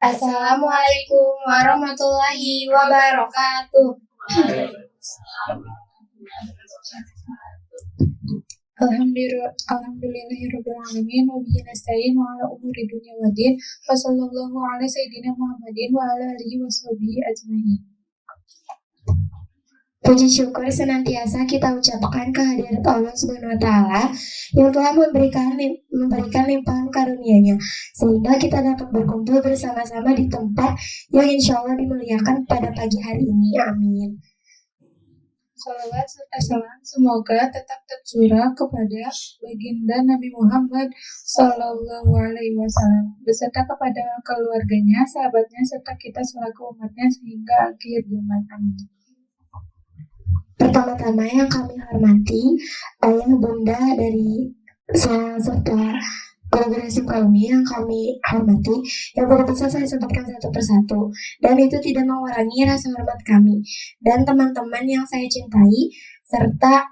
Assalamualaikum warahmatullahi wabarakatuh. Alhamdulillahirrabbilalamin wa bihi nasta'in wa ala umuri dunya waddin wa sallallahu ala sayyidina Muhammadin wa ala alihi wa sahbihi ajma'in. Puji syukur senantiasa kita ucapkan kehadirat Allah Subhanahu wa taala yang telah memberikan limpahan karunia-Nya sehingga kita dapat berkumpul bersama-sama di tempat yang insya Allah dimuliakan pada pagi hari ini. Amin. Salawat serta salam semoga tetap tercurah kepada baginda Nabi Muhammad Sallallahu Alaihi Wasallam beserta kepada keluarganya, sahabatnya, serta kita selaku umatnya sehingga akhir zaman. Amin. Pertama-tama yang kami hormati ayah bunda dari saya serta kolaborasi kami yang kami hormati, yang tidak bisa saya sebutkan satu persatu dan itu tidak mengurangi rasa hormat kami dan teman-teman yang saya cintai serta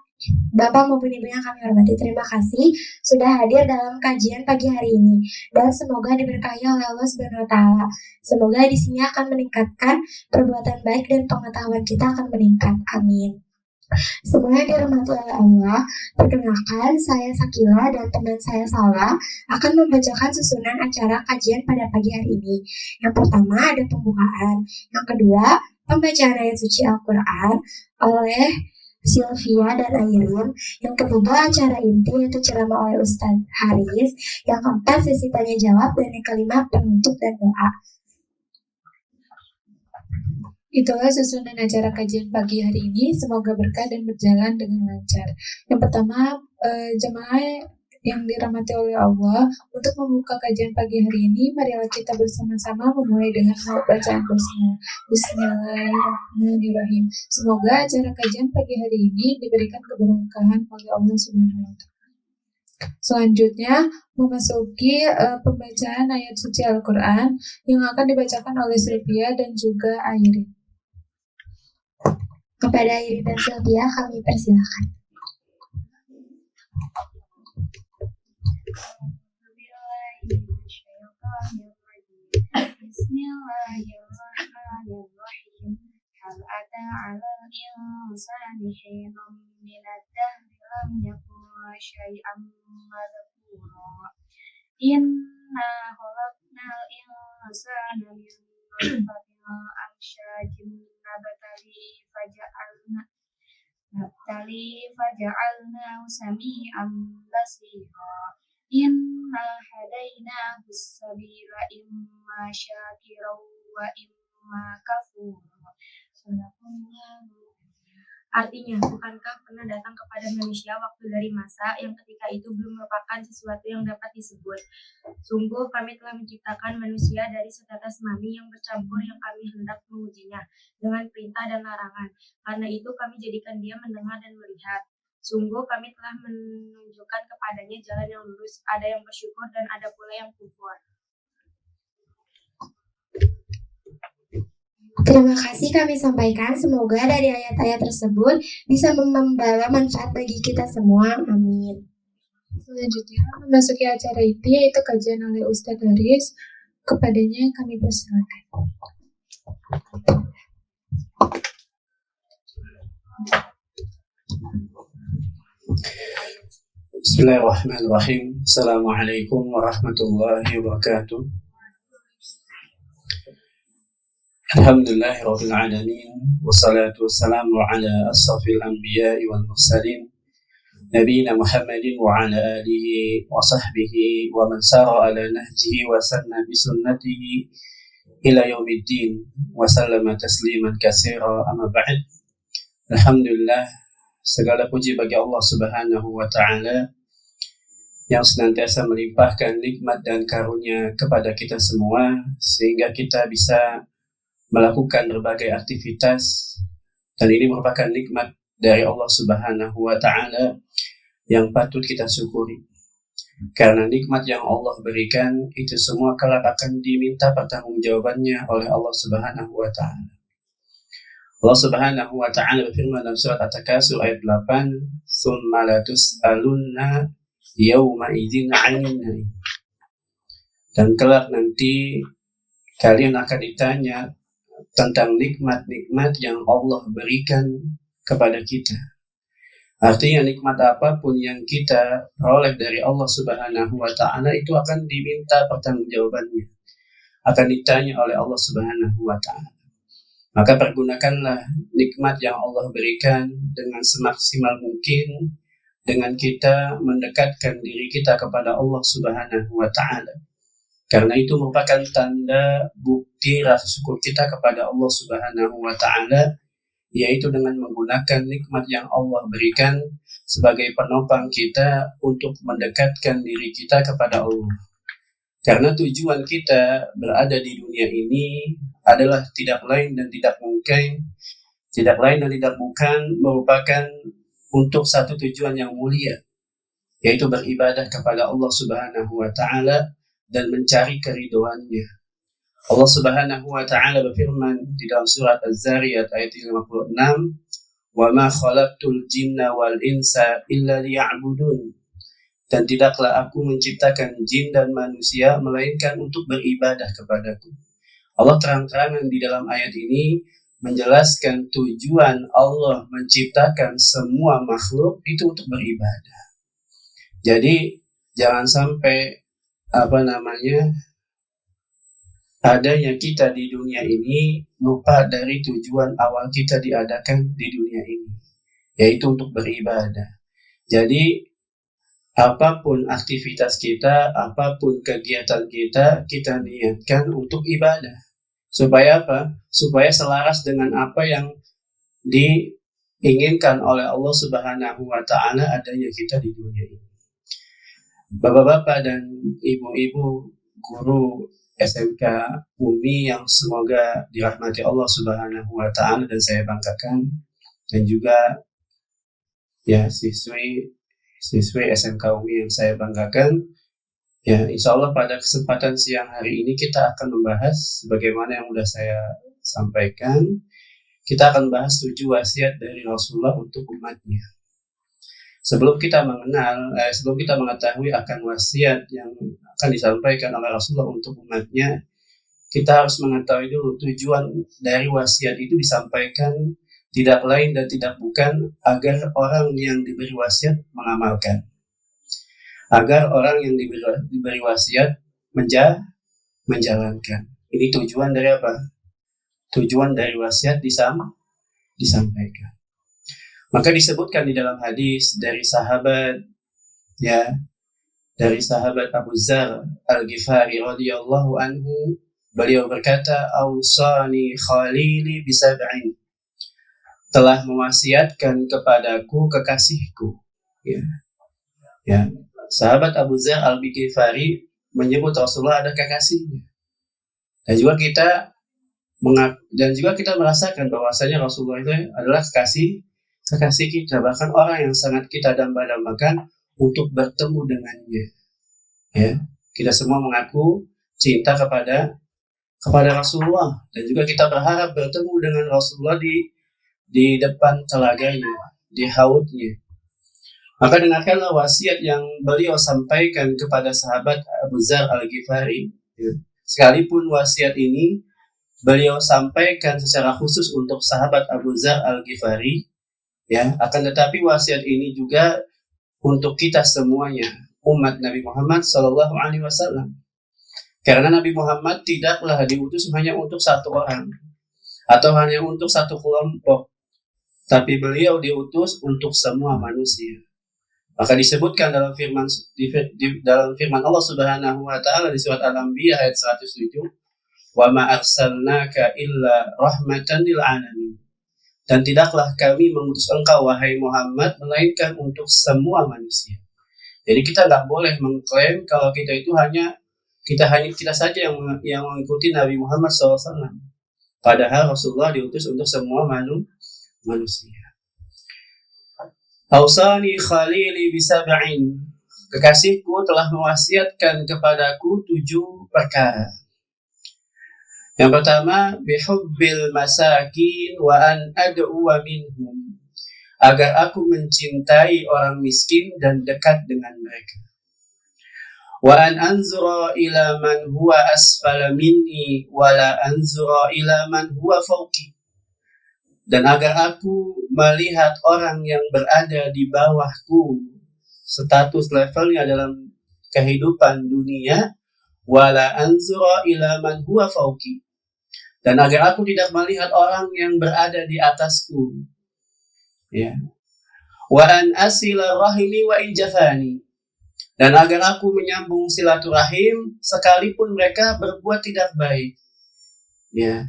Bapak maupun Ibu yang kami hormati. Terima kasih sudah hadir dalam kajian pagi hari ini dan semoga diberkahi oleh Allah Subhanahu wa taala. Semoga di sini akan meningkatkan perbuatan baik dan pengetahuan kita akan meningkat. Amin. Semuanya dirahmati oleh Allah. Perkenalkan, saya Sakila dan teman saya Salah akan membacakan susunan acara kajian pada pagi hari ini. Yang pertama ada pembukaan, yang kedua pembacaan ayat suci Al-Quran oleh Sylvia dan Airin, yang ketiga acara inti yaitu ceramah oleh Ustadz Haris, yang keempat sesi tanya jawab, dan yang kelima penutup dan doa. Itulah susunan acara kajian pagi hari ini. Semoga berkah dan berjalan dengan lancar. Yang pertama, jemaah yang dirahmati oleh Allah, untuk membuka kajian pagi hari ini, marilah kita bersama-sama memulai dengan bacaan Bismillahirrahmanirrahim. Semoga acara kajian pagi hari ini diberikan keberkahan oleh Allah Subhanahu wa taala. Selanjutnya memasuki pembacaan ayat suci Al-Quran yang akan dibacakan oleh Sylvia dan juga Airin. Kepada Airin dan Sylvia kami persilakan. Bismillahirrahmanirrahim. Hal ata 'alal insani hinun minad dahri lam yakun syai'an madhkura. Inna khalaqnal insana min nutfatin amsyajin faja'alnahu sami'an basira. Inna hadainahu sabila imma syakiran wa imma kafura. Artinya, bukankah pernah datang kepada manusia waktu dari masa yang ketika itu belum merupakan sesuatu yang dapat disebut. Sungguh kami telah menciptakan manusia dari setetes mani yang bercampur yang kami hendak mengujinya dengan perintah dan larangan. Karena itu kami jadikan dia mendengar dan melihat. Sungguh kami telah menunjukkan kepadanya jalan yang lurus, ada yang bersyukur dan ada pula yang kufur. Terima kasih kami sampaikan. Semoga dari ayat-ayat tersebut bisa membawa manfaat bagi kita semua. Amin. Selanjutnya memasuki acara inti yaitu kajian oleh Ustadz Haris. Kepadanya kami persilakan. Bismillahirrahmanirrahim. Assalamualaikum warahmatullahi wabarakatuh. Alhamdulillahirabbil alamin wassalatu wassalamu ala asrafil anbiya'i wal mursalin nabiyina Muhammadin wa ala alihi wa sahbihi wa man sara ala nahjihi wa sanna bi sunnatihi ila yaumiddin wa sallama tasliman katsira. Amma ba'd. Alhamdulillah, segala puji bagi Allah Subhanahu wa taala yang senantiasa melimpahkan nikmat dan karunia kepada kita semua sehingga kita bisa melakukan berbagai aktivitas, dan ini merupakan nikmat dari Allah Subhanahu wa taala yang patut kita syukuri. Karena nikmat yang Allah berikan itu semua kelak akan diminta pertanggungjawabannya oleh Allah Subhanahu wa taala. Allah Subhanahu wa taala berfirman dalam surat At-Takasur ayat 8, "Tsumma la tus'alunna yawma idzin 'anil na'im." Dan kelak nanti kalian akan ditanya tentang nikmat-nikmat yang Allah berikan kepada kita. Artinya nikmat apapun yang kita peroleh dari Allah Subhanahu wa Ta'ala itu akan diminta pertanggungjawabannya, akan ditanya oleh Allah Subhanahu wa Ta'ala. Maka pergunakanlah nikmat yang Allah berikan dengan semaksimal mungkin, dengan kita mendekatkan diri kita kepada Allah Subhanahu wa Ta'ala. Karena itu merupakan tanda bukti rasa syukur kita kepada Allah Subhanahu wa Ta'ala, yaitu dengan menggunakan nikmat yang Allah berikan sebagai penopang kita untuk mendekatkan diri kita kepada Allah. Karena tujuan kita berada di dunia ini adalah tidak lain dan tidak bukan merupakan untuk satu tujuan yang mulia, yaitu beribadah kepada Allah Subhanahu wa Ta'ala dan mencari keridhoannya. Allah Subhanahu wa Ta'ala berfirman di dalam surat Az-Zariyat ayat 56, "Wa ma khalaqtul jinna wal insa illa liya'budun." Dan tidaklah aku menciptakan jin dan manusia melainkan untuk beribadah kepadaku. Allah terang-terangan di dalam ayat ini menjelaskan tujuan Allah menciptakan semua makhluk itu untuk beribadah. Jadi jangan sampai adanya kita di dunia ini lupa dari tujuan awal kita diadakan di dunia ini, yaitu untuk beribadah. Jadi apapun aktivitas kita, apapun kegiatan kita, kita niatkan untuk ibadah. Supaya apa? Supaya selaras dengan apa yang diinginkan oleh Allah Subhanahu wa Ta'ala adanya kita di dunia ini. Bapak-bapak dan ibu-ibu guru SMK UMI yang semoga dirahmati Allah Subhanahu wa Ta'ala dan saya banggakan, dan juga ya siswi SMK UMI yang saya banggakan. Ya, insya Allah pada kesempatan siang hari ini kita akan membahas sebagaimana yang sudah saya sampaikan. Kita akan bahas 7 wasiat dari Rasulullah untuk umatnya. Sebelum kita mengetahui akan wasiat yang akan disampaikan oleh Rasulullah untuk umatnya, kita harus mengetahui dulu tujuan dari wasiat itu disampaikan tidak lain dan tidak bukan agar orang yang diberi wasiat mengamalkan. Agar orang yang diberi wasiat menjalankan. Ini tujuan dari apa? Tujuan dari wasiat disampaikan. Maka disebutkan di dalam hadis dari sahabat Abu Dzar Al-Ghifari radhiyallahu anhu, beliau berkata, "Ausani khalili bisab'in." Telah mewasiatkan kepadaku kekasihku. Ya. Sahabat Abu Dzar Al-Ghifari menyebut Rasulullah ada kekasihnya. Dan juga kita merasakan bahwasanya Rasulullah itu adalah kekasih kita, bahkan orang yang sangat kita dambakan untuk bertemu dengannya. Ya, kita semua mengaku cinta kepada Rasulullah, dan juga kita berharap bertemu dengan Rasulullah di depan telaganya, di haudnya. Maka dengarkanlah wasiat yang beliau sampaikan kepada sahabat Abu Dzar Al-Ghifari. Ya. Sekalipun wasiat ini beliau sampaikan secara khusus untuk sahabat Abu Dzar Al-Ghifari, ya, akan tetapi wasiat ini juga untuk kita semuanya, umat Nabi Muhammad SAW. Karena Nabi Muhammad tidaklah diutus hanya untuk satu orang atau hanya untuk satu kelompok, tapi beliau diutus untuk semua manusia. Maka disebutkan dalam firman Allah Subhanahu wa Ta'ala di surat Al-Anbiya ayat 107, "Wa ma arsalnaka illa rahmatan lil alamin." Dan tidaklah kami mengutus engkau wahai Muhammad melainkan untuk semua manusia. Jadi kita nggak boleh mengklaim kalau kita itu kita saja yang mengikuti Nabi Muhammad SAW. Padahal Rasulullah diutus untuk semua manusia. Ausani khalili bisab'in. Kekasihku telah mewasiatkan kepadaku 7 perkara. Yang pertama, bihubbil masakin wa an ad'uwa minhum. Agar aku mencintai orang miskin dan dekat dengan mereka. wa an anzura ila man huwa asfala minni wa la anzura ila man huwa fawqi. Dan agar aku melihat orang yang berada di bawahku, status levelnya dalam kehidupan dunia, wala anzura ila man huwa fawqi. Dan agar aku tidak melihat orang yang berada di atasku. Ya. Wa an asila rahimi wa in jafani. Dan agar aku menyambung silaturahim sekalipun mereka berbuat tidak baik. Ya.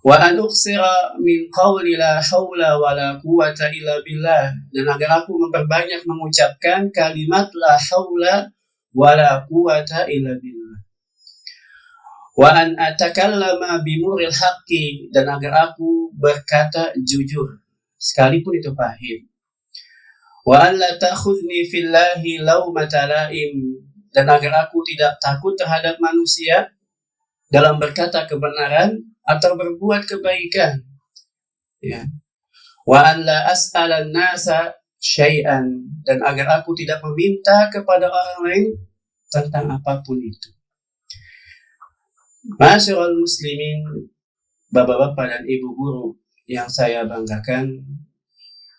Wa an uksira min qawli la hawla wa la quwata illa billah. Dan agar aku memperbanyak mengucapkan kalimat la hawla wa la quwata illa billah. Wa an atakallama bimuril haqqi. Dan agar aku berkata jujur sekalipun itu pahit. Wa an la ta'khudni fillahi laumata laim. Dan agar aku tidak takut terhadap manusia dalam berkata kebenaran atau berbuat kebaikan. Ya. Wa an la as'alan nasa syai'an. Dan agar aku tidak meminta kepada orang lain tentang apapun itu. Ma'asyiral muslimin, bapak-bapak dan ibu guru yang saya banggakan,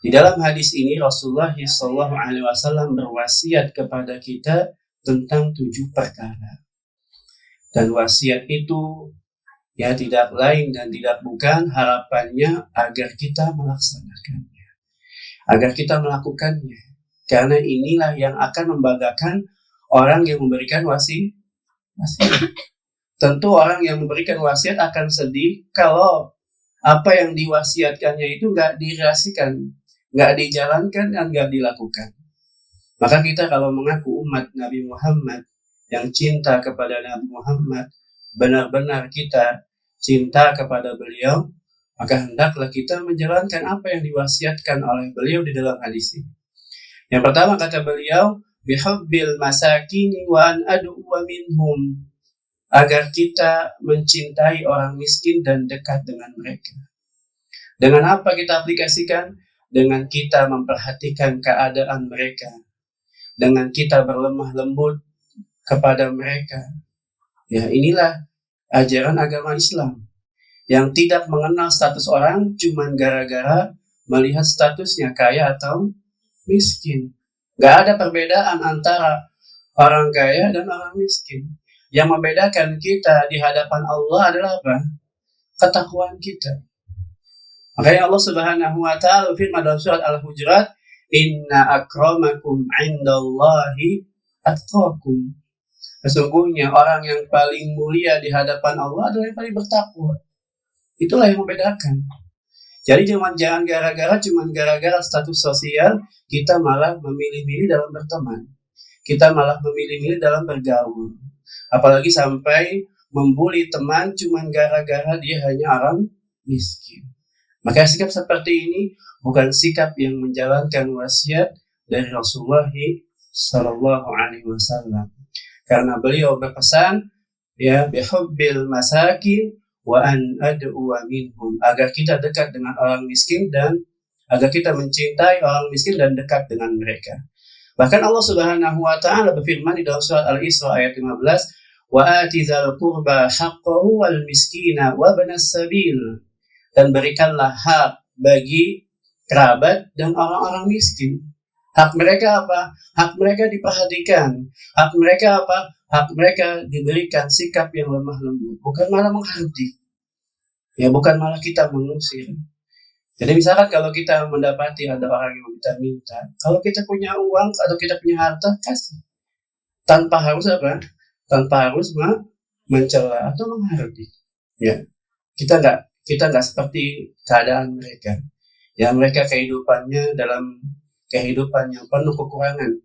di dalam hadis ini Rasulullah SAW berwasiat kepada kita tentang 7 perkara. Dan wasiat itu ya tidak lain dan tidak bukan harapannya agar kita melaksanakannya, agar kita melakukannya. Karena inilah yang akan membanggakan orang yang memberikan wasiat. Tentu orang yang memberikan wasiat akan sedih kalau apa yang diwasiatkannya itu nggak dirasikan, nggak dijalankan, dan nggak dilakukan. Maka kita kalau mengaku umat Nabi Muhammad yang cinta kepada Nabi Muhammad, benar-benar kita cinta kepada beliau, maka hendaklah kita menjalankan apa yang diwasiatkan oleh beliau di dalam hadis ini. Yang pertama kata beliau, bihubbil masakini wa an ad'uwa minhum. Agar kita mencintai orang miskin dan dekat dengan mereka. Dengan apa kita aplikasikan? Dengan kita memperhatikan keadaan mereka. Dengan kita berlemah lembut kepada mereka. Ya, inilah ajaran agama Islam. Yang tidak mengenal status orang cuma gara-gara melihat statusnya kaya atau miskin. Gak ada perbedaan antara orang kaya dan orang miskin. Yang membedakan kita di hadapan Allah adalah apa? Ketakwaan kita. Makanya Allah Subhanahu wa taala firman dalam surat Al-Hujurat, "Inna akramakum 'indallahi atqakum." Sesungguhnya orang yang paling mulia di hadapan Allah adalah yang paling bertakwa. Itulah yang membedakan. Jadi jangan gara-gara status sosial kita malah memilih-milih dalam berteman. Kita malah memilih-milih dalam bergaul. Apalagi sampai membuli teman cuma gara-gara dia hanya orang miskin. Maka sikap seperti ini bukan sikap yang menjalankan wasiat dari Rasulullah Sallallahu Alaihi Wasallam. Karena beliau berpesan, ya bihubbil masakin wa an ad'uwa minhum, agar kita dekat dengan orang miskin dan agar kita mencintai orang miskin dan dekat dengan mereka. Bahkan Allah Subhanahu wa taala berfirman di dalam surat Al-Isra ayat 15, wa atizal qurba haqqahu wal miskina wa banas sabil. Dan berikanlah hak bagi kerabat dan orang-orang miskin. Hak mereka apa? Hak mereka diperhatikan. Hak mereka apa? Hak mereka diberikan sikap yang lemah lembut, bukan malah menghardik. Ya, bukan malah kita mengusir. Jadi misalkan kalau kita mendapati ada orang yang minta-minta, kalau kita punya uang atau kita punya harta, kasih. Tanpa harus apa? Tanpa harus mencela atau menghardik. Ya, kita nggak seperti keadaan mereka. Ya, mereka kehidupannya dalam kehidupan yang penuh kekurangan.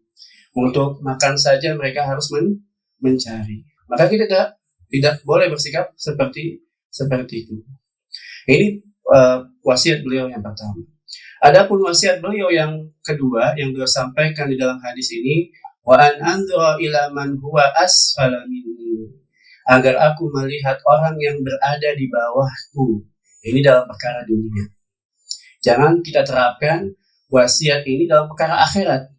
Untuk makan saja mereka harus mencari. Maka kita tidak boleh bersikap seperti itu. Ini wasiat beliau yang pertama. Adapun wasiat beliau yang kedua yang beliau sampaikan di dalam hadis ini, wa an anzura ila man huwa asfala minni, agar aku melihat orang yang berada di bawahku. Ini dalam perkara dunia. Jangan kita terapkan wasiat ini dalam perkara akhirat.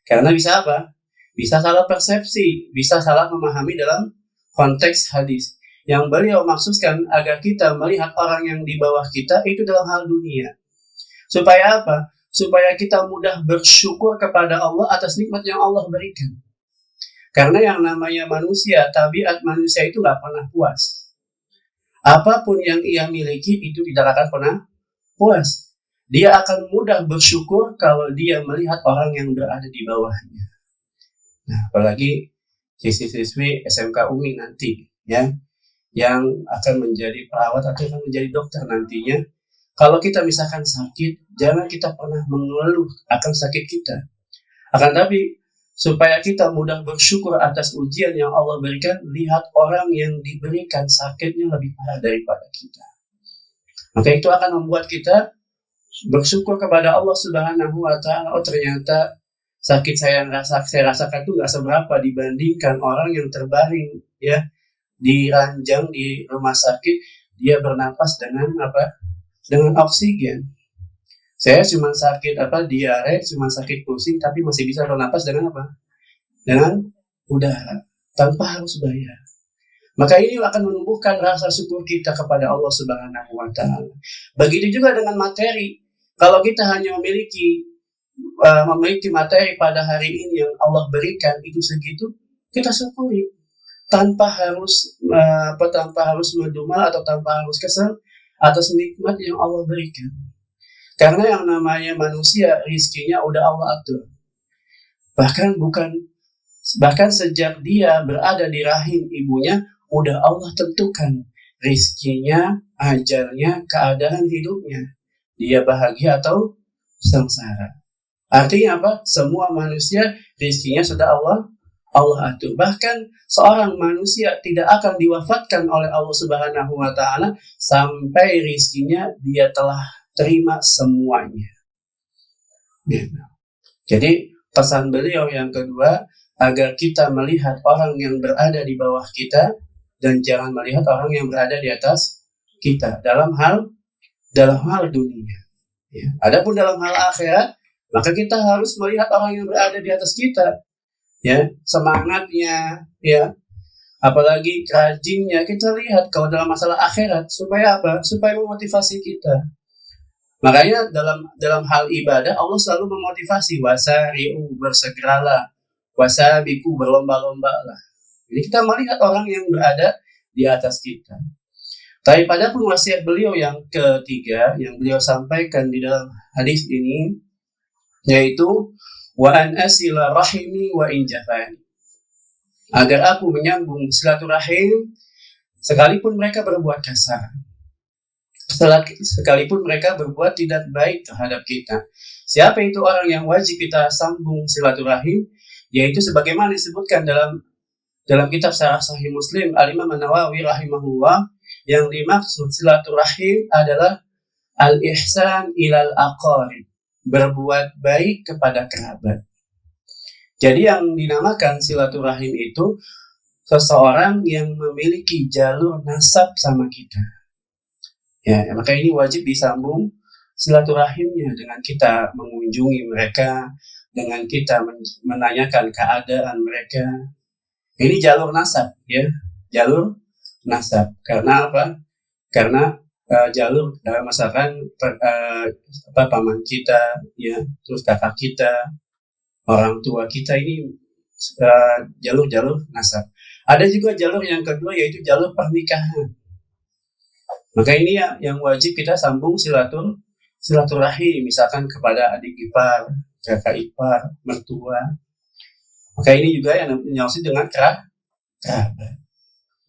Karena bisa apa? bisa salah persepsi, bisa salah memahami dalam konteks hadis. Yang beliau maksudkan agar kita melihat orang yang di bawah kita itu dalam hal dunia. Supaya apa? Supaya kita mudah bersyukur kepada Allah atas nikmat yang Allah berikan. Karena yang namanya manusia, tabiat manusia itu nggak pernah puas. Apapun yang ia miliki itu tidak akan pernah puas. Dia akan mudah bersyukur kalau dia melihat orang yang berada di bawahnya. Nah, apalagi siswi-siswi SMK UMI nanti, ya, yang akan menjadi perawat atau akan menjadi dokter nantinya. Kalau kita misalkan sakit, jangan kita pernah mengeluh akan sakit kita. Akan tapi supaya kita mudah bersyukur atas ujian yang Allah berikan, lihat orang yang diberikan sakitnya lebih parah daripada kita. Maka itu akan membuat kita bersyukur kepada Allah Subhanahu wa Ta'ala. Oh, ternyata sakit saya rasakan itu nggak seberapa dibandingkan orang yang terbaring, ya, di ranjang di rumah sakit, dia bernapas dengan apa? Dengan oksigen. Saya cuma sakit diare, cuma sakit pusing, tapi masih bisa bernapas dengan apa? Dengan udara, tanpa harus bayar. Maka ini akan menumbuhkan rasa syukur kita kepada Allah Subhanahu wa Ta'ala. Begitu juga dengan materi. Kalau kita hanya memiliki materi pada hari ini yang Allah berikan itu segitu, kita syukuri tanpa harus mendumel atau tanpa harus kesal atas nikmat yang Allah berikan. Karena yang namanya manusia, rizkinya udah Allah atur. Bahkan sejak dia berada di rahim ibunya, udah Allah tentukan rizkinya, ajalnya, keadaan hidupnya. Dia bahagia atau sengsara. Artinya apa? Semua manusia rizkinya sudah Allah atur. Bahkan seorang manusia tidak akan diwafatkan oleh Allah Subhanahu wa Ta'ala sampai rizkinya dia telah terima semuanya. Jadi pesan beliau yang kedua, agar kita melihat orang yang berada di bawah kita dan jangan melihat orang yang berada di atas kita dalam hal dunia. Ya. Adapun dalam hal akhirat, maka kita harus melihat orang yang berada di atas kita, ya, semangatnya, ya, apalagi rajinnya. Kita lihat kalau dalam masalah akhirat, supaya apa? Supaya memotivasi kita. Makanya dalam hal ibadah Allah selalu memotivasi, wasari'u, bersegeralah, wasabiku, berlomba-lombalah. Jadi kita melihat orang yang berada di atas kita. Tapi pada pun wasiat beliau yang ketiga yang beliau sampaikan di dalam hadis ini, yaitu wa an asila rahimi wa in jafani, agar aku menyambung silaturahim sekalipun mereka berbuat kasar, sekalipun mereka berbuat tidak baik terhadap kita. Siapa itu orang yang wajib kita sambung silaturahim? Yaitu sebagaimana disebutkan dalam kitab Syarah Sahih Muslim Al-Imam An-Nawawi rahimahullah, yang dimaksud silaturahim adalah al-ihsan ilal aqarib, berbuat baik kepada kerabat. Jadi yang dinamakan silaturahim itu seseorang yang memiliki jalur nasab sama kita. Ya, maka ini wajib disambung silaturahimnya dengan kita mengunjungi mereka, dengan kita menanyakan keadaan mereka. Ini jalur nasab, ya, jalur nasab. Karena apa? Karena jalur misalkan paman kita, ya, terus kakak kita, orang tua kita, ini jalur-jalur nasab. Ada juga jalur yang kedua, yaitu jalur pernikahan. Maka ini ya, yang wajib kita sambung silaturahim, misalkan kepada adik ipar, kakak ipar, mertua. Maka ini juga yang dimaksud dengan kerabat.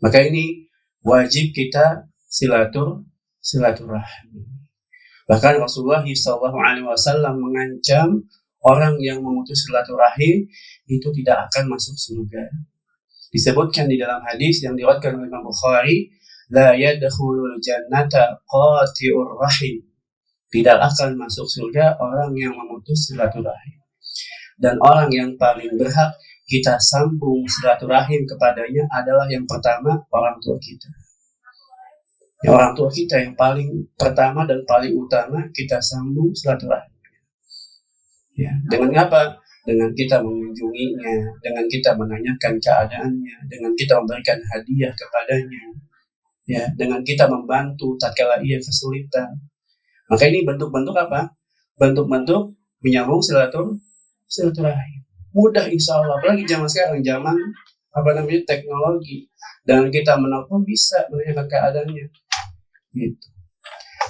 Maka ini wajib kita silaturahim. Bahkan Rasulullah SAW mengancam orang yang memutus silaturahim itu tidak akan masuk surga. Disebutkan di dalam hadis yang diriwayatkan oleh Imam Bukhari, la yadkhulul jannata qati'ur rahim, tidak akan masuk surga orang yang memutus silaturahim. Dan orang yang paling berhak kita sambung silaturahim kepadanya adalah yang pertama orang tua kita. Ya, orang tua kita yang paling pertama dan paling utama kita sambung silaturahim. Ya, dengan apa? dengan kita mengunjunginya, dengan kita menanyakan keadaannya, dengan kita memberikan hadiah kepadanya, ya, dengan kita membantu tatkala ia kesulitan. Maka ini bentuk-bentuk apa? Bentuk-bentuk menyambung silaturahim. Mudah insya Allah, apalagi zaman sekarang, zaman teknologi. Dan kita menelpon bisa menanyakan keadaannya. Gitu.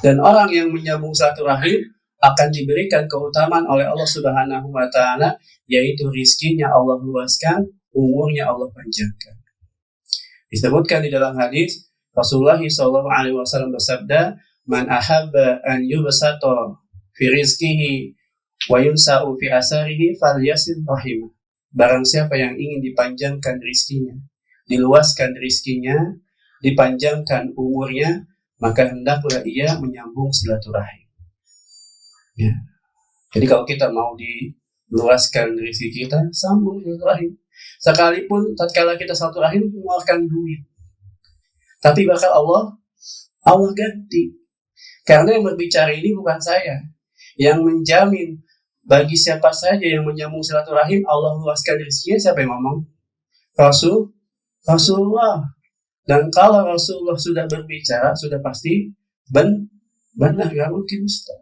Dan orang yang menyambung silaturahim akan diberikan keutamaan oleh Allah Subhanahu wa Ta'ala, yaitu rizkinya Allah luaskan, umurnya Allah panjangkan. Disebutkan di dalam hadis Rasulullah SAW bersabda, "Man ahabba an yubsata fi rizqihi wa yunsa'u fi asarihi falyasil rahimah." Barang siapa yang ingin dipanjangkan rizkinya, diluaskan rizkinya, dipanjangkan umurnya, maka hendaklah ia menyambung silaturahim. Ya. Jadi kalau kita mau diluaskan rezeki kita, sambung silaturahim. Sekalipun tatkala kita silaturahim mengeluarkan duit, tapi bakal Allah ganti. Karena yang berbicara ini bukan saya. Yang menjamin bagi siapa saja yang menyambung silaturahim Allah luaskan rezekinya, siapa yang ngomong? Rasulullah. Dan kalau Rasulullah sudah berbicara, sudah pasti benar, gak mungkin Ustaz.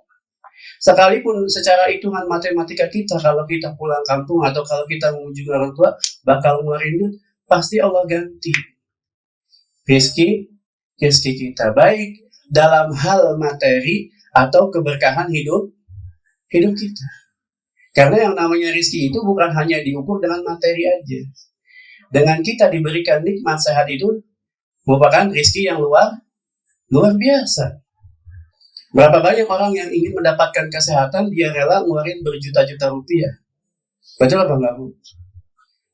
Sekalipun secara hitungan matematika kita, kalau kita pulang kampung atau kalau kita mengunjungi orang tua, bakal ngeluarin duit, pasti Allah ganti rezeki kita, baik dalam hal materi atau keberkahan hidup kita. Karena yang namanya rezeki itu bukan hanya diukur dengan materi aja. Dengan kita diberikan nikmat sehat itu merupakan rezeki yang luar biasa. Berapa banyak orang yang ingin mendapatkan kesehatan, dia rela ngeluarin berjuta-juta rupiah. Betul apa enggak, Bu?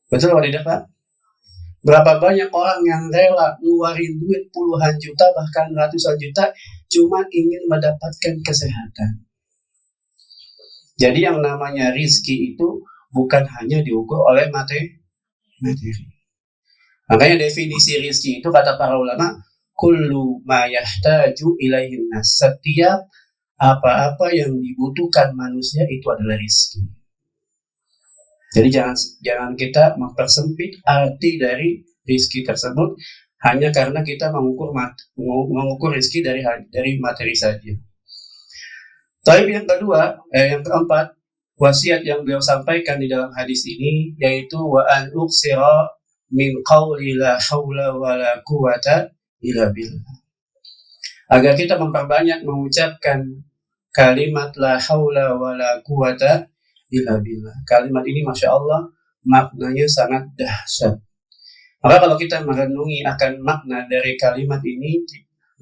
Betul apa tidak, Pak? Berapa banyak orang yang rela ngeluarin duit puluhan juta, bahkan ratusan juta, cuma ingin mendapatkan kesehatan. Jadi yang namanya rizki itu bukan hanya diukur oleh materi. Makanya definisi rizki itu kata para ulama, kullu ma yahtaju ilaihin nas. Setiap apa-apa yang dibutuhkan manusia itu adalah rizki. Jadi jangan kita mempersempit arti dari rizki tersebut hanya karena kita mengukur rizki dari materi saja. Tapi yang keempat, wasiat yang beliau sampaikan di dalam hadis ini yaitu wa an uksira min qawli la haula wa la quwata illa billah. Agar kita memperbanyak mengucapkan kalimat la haula wa la quwata illa billah. Kalimat ini Masya Allah maknanya sangat dahsyat. Maka kalau kita merenungi akan makna dari kalimat ini,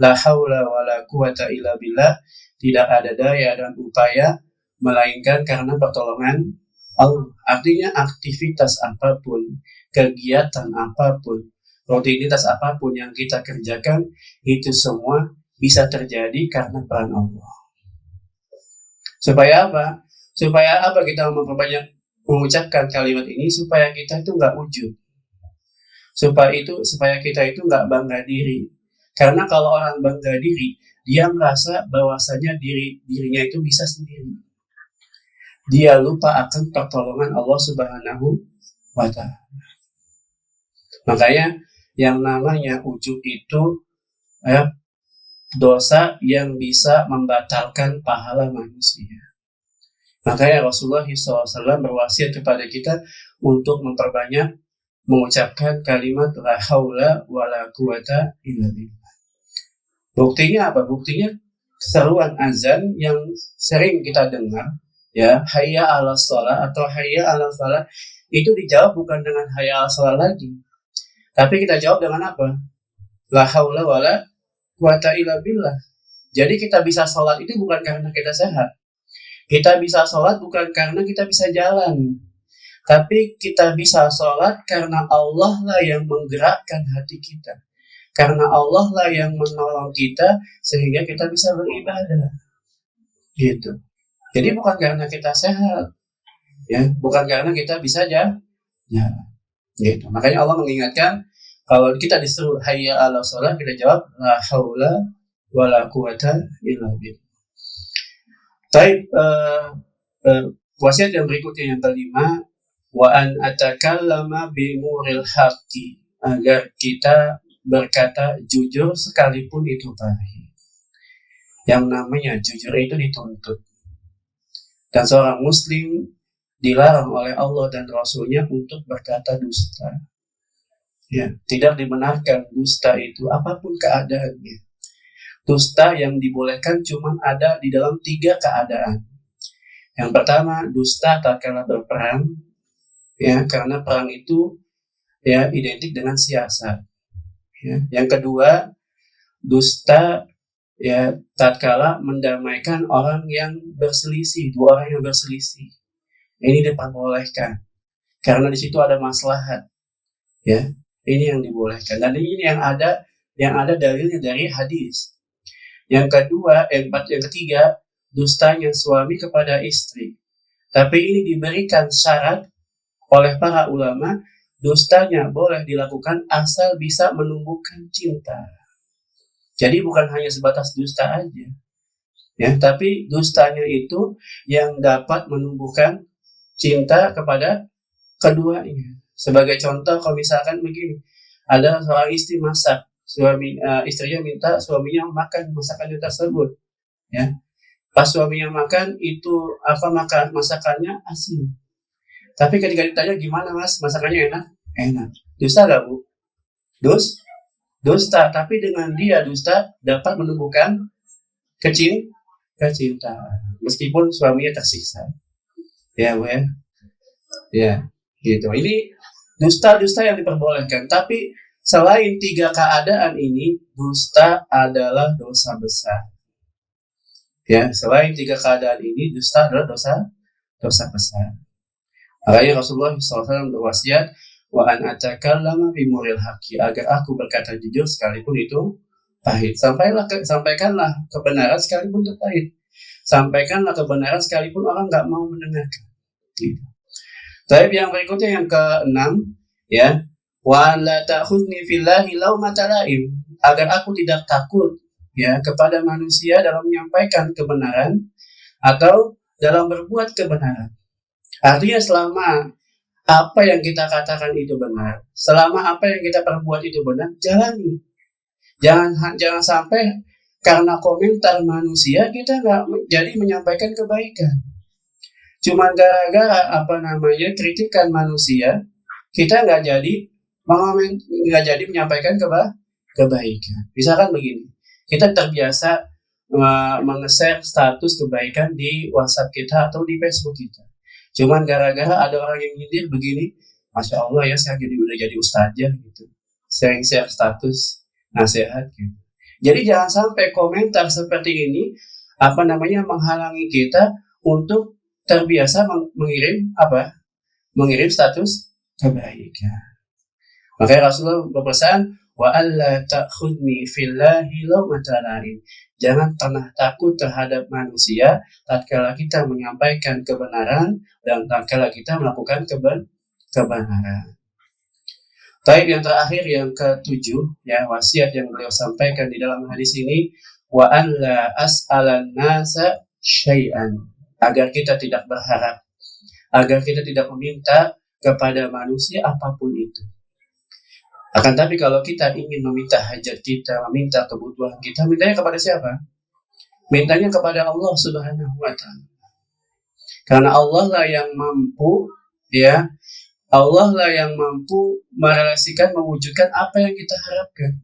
la haula wa la quwata illa billah, tidak ada daya dan upaya melainkan karena pertolongan Allah. Artinya aktivitas apapun, kegiatan apapun, rutinitas apapun yang kita kerjakan, itu semua bisa terjadi karena peran Allah. Supaya apa? Supaya apa kita memperbanyak mengucapkan kalimat ini? Supaya kita itu nggak ujub. Supaya kita itu nggak bangga diri. Karena kalau orang bangga diri, dia merasa bahwasanya dirinya itu bisa sendiri. Dia lupa akan pertolongan Allah Subhanahu wa Ta'ala. Makanya yang namanya ujub itu dosa yang bisa membatalkan pahala manusia. Makanya Rasulullah SAW berwasiat kepada kita untuk memperbanyak mengucapkan kalimat la haula wa la quwata illa billah. Buktinya apa? Buktinya seruan azan yang sering kita dengar, ya, hayya 'alas shalah atau hayya 'alal falah, itu dijawab bukan dengan hayya 'alas shalah lagi. Tapi kita jawab dengan apa? La haula wa la quwata illa billah. Jadi kita bisa sholat itu bukan karena kita sehat. Kita bisa sholat bukan karena kita bisa jalan. Tapi kita bisa sholat karena Allah lah yang menggerakkan hati kita. Karena Allah lah yang menolong kita sehingga kita bisa beribadah. Gitu. Jadi bukan karena kita sehat. Ya, bukan karena kita bisa jalan. Gitu. Makanya Allah mengingatkan, kalau kita disuruh hayya 'alal shalah, kita jawab la haula wa la quwata illa billah. Baik, wasiat yang berikutnya yang kelima, wa an atakallama bimuril haqqi, agar kita berkata jujur sekalipun itu pahit. Yang namanya jujur itu dituntut. Dan seorang muslim dilarang oleh Allah dan Rasulnya untuk berkata dusta. Ya, tidak dibenarkan dusta itu apapun keadaannya. Dusta yang dibolehkan cuma ada di dalam 3 keadaan. Yang pertama, dusta tatkala berperang, ya, karena perang itu ya identik dengan siasat. Ya. Yang kedua, dusta ya tatkala mendamaikan orang yang berselisih, 2 orang yang berselisih. Ini diperbolehkan karena di situ ada maslahat. Ya, ini yang dibolehkan. Dan ini yang ada dalilnya dari hadis. Yang kedua, yang ketiga, dustanya suami kepada istri. Tapi ini diberikan syarat oleh para ulama, dustanya boleh dilakukan asal bisa menumbuhkan cinta. Jadi bukan hanya sebatas dusta aja, ya, tapi dustanya itu yang dapat menumbuhkan cinta kepada keduanya. Sebagai contoh, kalau misalkan begini, ada seorang istri masak, istrinya minta suaminya makan masakannya tersebut, ya. Pas suaminya makan itu masakannya asin. Tapi ketika ditanya gimana mas, masakannya enak. Dusta gak bu? Dusta. Tapi dengan dia dusta dapat menumbuhkan kecintaan, meskipun suaminya tersiksa. Ya bu ya. Ya gitu. Ini dusta yang diperbolehkan. Tapi selain 3 keadaan ini, dusta adalah dosa besar. Ya, selain 3 keadaan ini, dusta adalah dosa besar. Makanya Rasulullah SAW berwasiat, wa an atakallama bimuril haqqi, agar aku berkata jujur sekalipun itu pahit. Sampaikanlah kebenaran sekalipun itu pahit. Sampaikanlah kebenaran sekalipun orang nggak mau mendengarkan. Gitu. Tapi yang berikutnya yang ke-6, ya, wa la ta'khudni fillahi laumata laim, agar aku tidak takut ya kepada manusia dalam menyampaikan kebenaran atau dalam berbuat kebenaran. Artinya selama apa yang kita katakan itu benar, selama apa yang kita perbuat itu benar, jalani. Jangan sampai karena komentar manusia kita nggak jadi menyampaikan kebaikan. Cuma gara-gara kritikan manusia, kita nggak jadi menyampaikan kebaikan. Misalkan begini, kita terbiasa menge-share status kebaikan di WhatsApp kita atau di Facebook kita. Cuman gara-gara ada orang yang nyindir begini, Masya Allah ya, saya udah jadi ustazah gitu, share status nasihat gitu. Jadi jangan sampai komentar seperti ini menghalangi kita untuk terbiasa mengirim status kebaikan. Makanya Rasulullah berpesan, wa alla ta'khudni fillahi laumata laim. Jangan pernah takut terhadap manusia tatkala kita menyampaikan kebenaran dan tatkala kita melakukan kebenaran. Taib yang terakhir, yang ke-7, ya, wasiat yang beliau sampaikan di dalam hadis ini, wa an la as'alan nasa syai'an, agar kita tidak berharap, agar kita tidak meminta kepada manusia apapun itu. Akan tapi kalau kita ingin meminta hajat kita, meminta kebutuhan kita, mintanya kepada siapa? Mintanya kepada Allah Subhanahu wa Ta'ala. Karena Allah lah yang mampu, ya, Allah lah yang mampu merealisasikan, mewujudkan apa yang kita harapkan,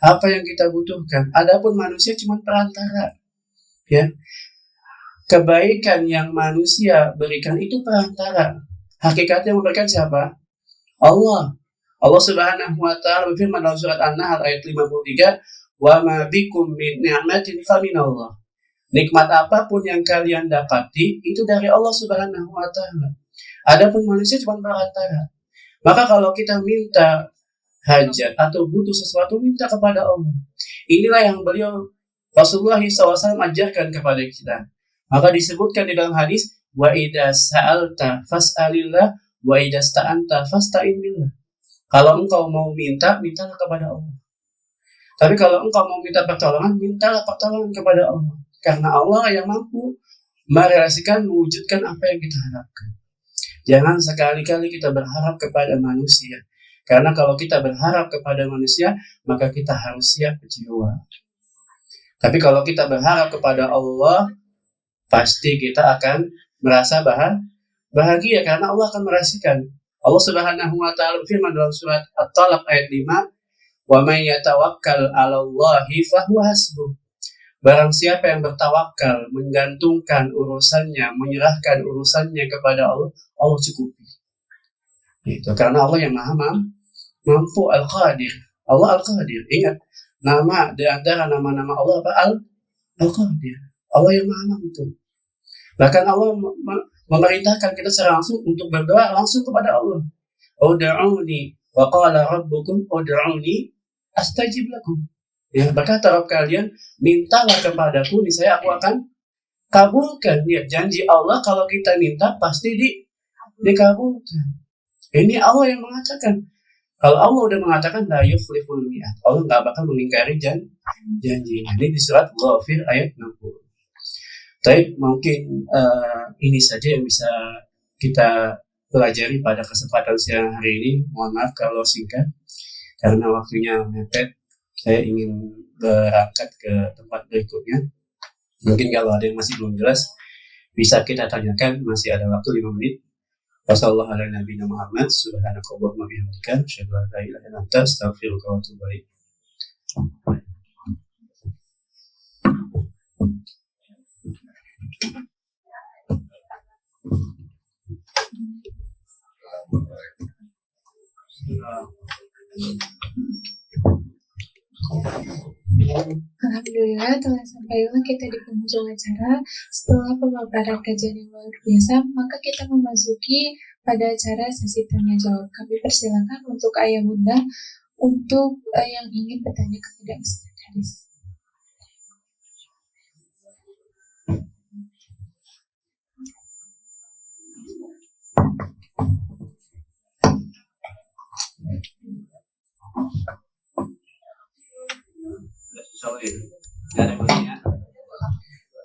apa yang kita butuhkan. Adapun manusia cuma perantara, ya. Kebaikan yang manusia berikan itu perantara. Hakikatnya memberikan siapa? Allah. Allah Subhanahu wa Ta'ala berfirman dalam surat An-Nahl ayat 53, wa ma bikum min ni'matin faminallah. Nikmat apapun yang kalian dapati itu dari Allah Subhanahu wa Ta'ala. Adapun manusia cuma perantara. Maka kalau kita minta hajat atau butuh sesuatu, minta kepada Allah. Inilah yang Rasulullah SAW ajarkan kepada kita. Maka disebutkan di dalam hadis, wa idza sa'alta fas'alillah wa idza sta'anta fasta'in billah. Kalau engkau mau mintalah kepada Allah. Tapi kalau engkau mau minta pertolongan, mintalah pertolongan kepada Allah. Karena Allah yang mampu merealisasikan, mewujudkan apa yang kita harapkan. Jangan sekali-kali kita berharap kepada manusia. Karena kalau kita berharap kepada manusia, maka kita harus siap kecewa. Tapi kalau kita berharap kepada Allah, pasti kita akan merasa bahagia karena Allah akan merasakan. Allah Subhanahu wa taala berfirman dalam surat At-Talaq ayat 5, "Wa may yatawakkal 'alallahi fahuwa hasbuh." Barang siapa yang bertawakal, menggantungkan urusannya, menyerahkan urusannya kepada Allah, Allah cukupi. Itu karena Allah yang Maha mampu, Al-Qadir. Allah Al-Qadir. Ingat, nama di antara nama-nama Allah apa? Al-Qadir. Allah yang Maha mampu. Bahkan Allah memerintahkan kita secara langsung untuk berdoa langsung kepada Allah. Ud'uni wa qala rabbukum ud'uni astajib lakum. Ya, berkata Rabb kalian, mintalah kepadaku, niscaya aku akan kabulkan. Ya, janji Allah kalau kita minta pasti dikabulkan. Ini Allah yang mengatakan. Kalau Allah udah mengatakan la yukhliful mi'ad, Allah nggak bakal mengingkari janji. Ini di surat Ghafir ayat 60. Tapi mungkin ini saja yang bisa kita pelajari pada kesempatan siang hari ini. Mohon maaf kalau singkat, karena waktunya mepet. Saya ingin berangkat ke tempat berikutnya. Mungkin kalau ada yang masih belum jelas, bisa kita tanyakan, masih ada waktu 5 menit. Wassalamualaikum warahmatullahi wabarakatuh. Subhanakallahumma bihamdika, asyhadu an la ilaha illa anta, astaghfiruka wa atubu ilaik. Alhamdulillah telah sampailah kita di penghujung acara. Setelah pemaparan kajian yang luar biasa, maka kita memasuki pada acara sesi tanya jawab. Kami persilakan untuk ayah bunda untuk yang ingin bertanya kepada Ustaz Haris.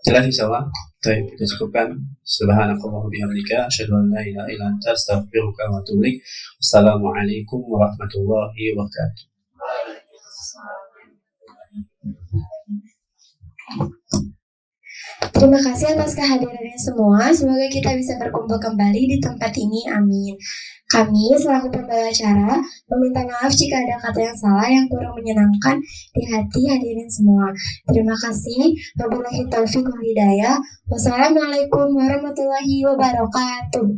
Jelas insyaallah. Baik, kita cukupkan. Subhanakallahumma bihamdika, asyhadu an la ilaha illa anta, astaghfiruka wa atubu ilaik. Wassalamualaikum warahmatullahi wabarakatuh. Terima kasih atas kehadirannya semua. Semoga kita bisa berkumpul kembali di tempat ini. Amin. Kami selaku pembawa acara meminta maaf jika ada kata yang salah yang kurang menyenangkan di hati hadirin semua. Terima kasih. Wabillahi taufiq wal hidayah. Wassalamualaikum warahmatullahi wabarakatuh.